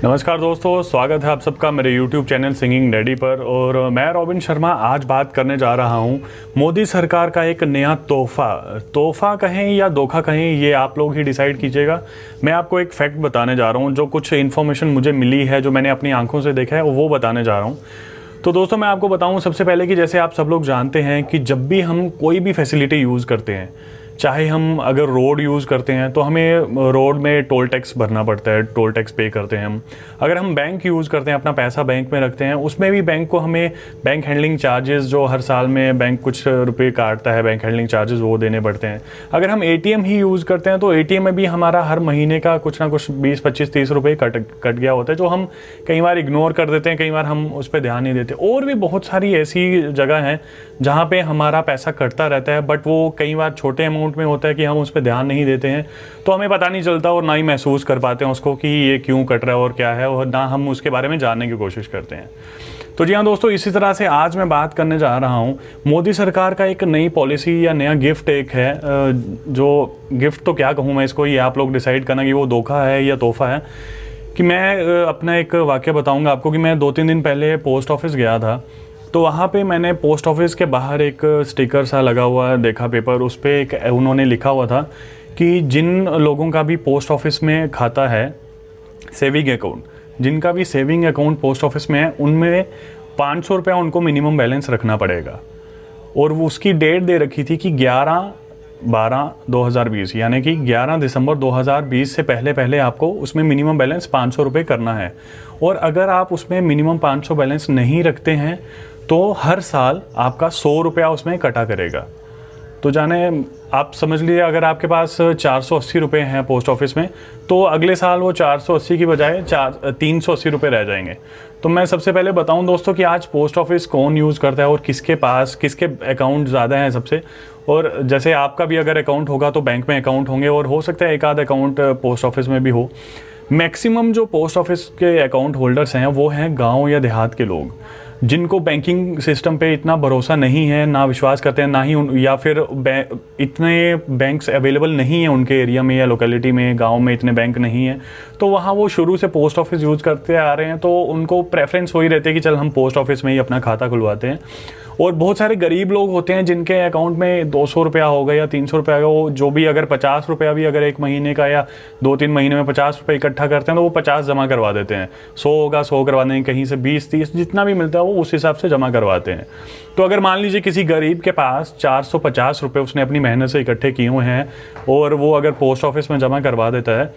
नमस्कार दोस्तों, स्वागत है आप सबका मेरे YouTube चैनल सिंगिंग डैडी पर। और मैं रॉबिन शर्मा आज बात करने जा रहा हूं मोदी सरकार का एक नया तोहफ़ा कहें या धोखा कहें, ये आप लोग ही डिसाइड कीजिएगा। मैं आपको एक फैक्ट बताने जा रहा हूं, जो कुछ इन्फॉर्मेशन मुझे मिली है, जो मैंने अपनी आंखों से देखा है, वो बताने जा रहा हूँ। तो दोस्तों मैं आपको बताऊँ सबसे पहले कि जैसे आप सब लोग जानते हैं कि जब भी हम कोई भी फैसिलिटी यूज़ करते हैं, चाहे हम अगर रोड यूज़ करते हैं तो हमें रोड में टोल टैक्स भरना पड़ता है, टोल टैक्स पे करते हैं हम। अगर हम बैंक यूज़ करते हैं, अपना पैसा बैंक में रखते हैं, उसमें भी बैंक को हमें बैंक हैंडलिंग चार्जेस, जो हर साल में बैंक कुछ रुपए काटता है, बैंक हैंडलिंग चार्जेस वो देने पड़ते हैं। अगर हम ATM ही यूज़ करते हैं तो ATM में भी हमारा हर महीने का कुछ ना कुछ 20, 25, 30 रुपये कट गया होता है, जो हम कई बार इग्नोर कर देते हैं, कई बार हम उस पर ध्यान नहीं देते। और भी बहुत सारी ऐसी जगह हैं जहाँ पे हमारा पैसा कटता रहता है, बट वो कई बार छोटे अमाउंट में होता है कि हम उस पर ध्यान नहीं देते हैं, तो हमें पता नहीं चलता और ना ही महसूस कर पाते हैं उसको कि ये क्यों कट रहा है और क्या है, और ना हम उसके बारे में जानने की कोशिश करते हैं। तो जी हाँ दोस्तों, इसी तरह से आज मैं बात करने जा रहा हूँ मोदी सरकार का एक नई पॉलिसी या नया गिफ्ट एक है, जो गिफ्ट तो क्या कहूँ मैं इसको, ये आप लोग डिसाइड करना कि वो धोखा है या तोहफा है। कि मैं अपना एक वाक़या बताऊँगा आपको कि मैं 2-3 दिन पहले पोस्ट ऑफिस गया था। तो वहाँ पे मैंने पोस्ट ऑफिस के बाहर एक स्टिकर सा लगा हुआ देखा, पेपर, उस पर एक उन्होंने लिखा हुआ था कि जिन लोगों का भी पोस्ट ऑफिस में खाता है, सेविंग अकाउंट, जिनका भी सेविंग अकाउंट पोस्ट ऑफिस में है, उनमें 500 रुपया उनको मिनिमम बैलेंस रखना पड़ेगा। और वो उसकी डेट दे रखी थी कि 11/12/2020, यानी कि 11 दिसंबर 2020 से पहले आपको उसमें मिनिमम बैलेंस 500 रुपये करना है। और अगर आप उसमें मिनिमम 500 बैलेंस नहीं रखते हैं तो हर साल आपका 100 रुपया उसमें कटा करेगा। तो जाने आप समझ लीजिए, अगर आपके पास 480 रुपये हैं पोस्ट ऑफिस में, तो अगले साल वो 480 की बजाय 380 रुपये रह जाएंगे। तो मैं सबसे पहले बताऊं दोस्तों कि आज पोस्ट ऑफिस कौन यूज़ करता है और किसके पास किसके अकाउंट ज़्यादा हैं सबसे। और जैसे आपका भी अगर अकाउंट होगा तो बैंक में अकाउंट होंगे, और हो सकता है एक आध अकाउंट पोस्ट ऑफिस में भी हो। मैक्सिमम जो पोस्ट ऑफिस के अकाउंट होल्डर्स हैं वो हैं गाँव या देहात के लोग, जिनको बैंकिंग सिस्टम पे इतना भरोसा नहीं है, ना विश्वास करते हैं, ना ही या फिर इतने बैंक्स अवेलेबल नहीं है उनके एरिया में या लोकेलिटी में, गांव में इतने बैंक नहीं है, तो वहाँ वो शुरू से पोस्ट ऑफिस यूज़ करते आ रहे हैं। तो उनको प्रेफरेंस वही रहती है कि चल हम पोस्ट ऑफिस में ही अपना खाता खुलवाते हैं। और बहुत सारे गरीब लोग होते हैं जिनके अकाउंट में 200 रुपया होगा या 300 रुपया होगा, वो जो भी अगर 50 रुपया भी अगर एक महीने का या 2-3 महीने में 50 रुपये इकट्ठा करते हैं तो वो 50 जमा करवा देते हैं। 100 होगा 100 करवा देंगे, कहीं से 20-30 जितना भी मिलता है वो उस हिसाब से जमा करवाते हैं। तो अगर मान लीजिए किसी गरीब के पास 450 रुपये उसने अपनी मेहनत से इकट्ठे किए हुए हैं और वो अगर पोस्ट ऑफिस में जमा करवा देता है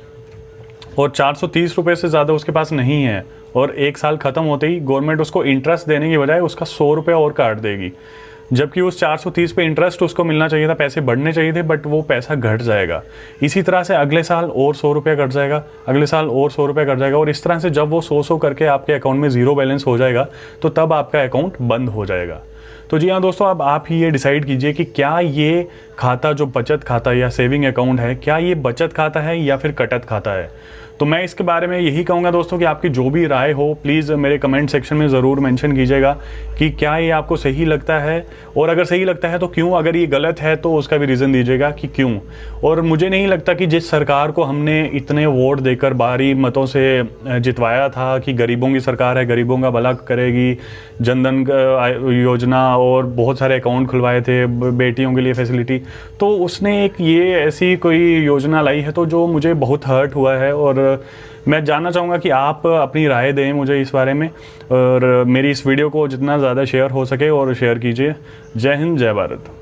और 430 रुपये से ज़्यादा उसके पास नहीं है, और एक साल ख़त्म होते ही गवर्नमेंट उसको इंटरेस्ट देने की बजाय उसका 100 रुपये और काट देगी, जबकि उस 430 पे इंटरेस्ट उसको मिलना चाहिए था, पैसे बढ़ने चाहिए थे, बट वो पैसा घट जाएगा। इसी तरह से अगले साल और 100 रुपया घट जाएगा, अगले साल और 100 रुपया घट जाएगा, और इस तरह से जब वो 100 करके आपके अकाउंट में ज़ीरो बैलेंस हो जाएगा तो तब आपका अकाउंट बंद हो जाएगा। तो जी हाँ दोस्तों, अब आप ही ये डिसाइड कीजिए कि क्या ये खाता जो बचत खाता या सेविंग अकाउंट है, क्या ये बचत खाता है या फिर कटत खाता है। तो मैं इसके बारे में यही कहूँगा दोस्तों कि आपकी जो भी राय हो प्लीज़ मेरे कमेंट सेक्शन में ज़रूर मेंशन कीजिएगा कि क्या ये आपको सही लगता है, और अगर सही लगता है तो क्यों, अगर ये गलत है तो उसका भी रीज़न दीजिएगा कि क्यों। और मुझे नहीं लगता कि जिस सरकार को हमने इतने वोट देकर भारी मतों से जितवाया था कि गरीबों की सरकार है, गरीबों का भला करेगी, जनधन योजना और बहुत सारे अकाउंट खुलवाए थे बेटियों के लिए फैसिलिटी, तो उसने एक ये ऐसी कोई योजना लाई है तो जो मुझे बहुत हर्ट हुआ है। और मैं जानना चाहूँगा कि आप अपनी राय दें मुझे इस बारे में, और मेरी इस वीडियो को जितना ज़्यादा शेयर हो सके और शेयर कीजिए। जय हिंद, जय भारत।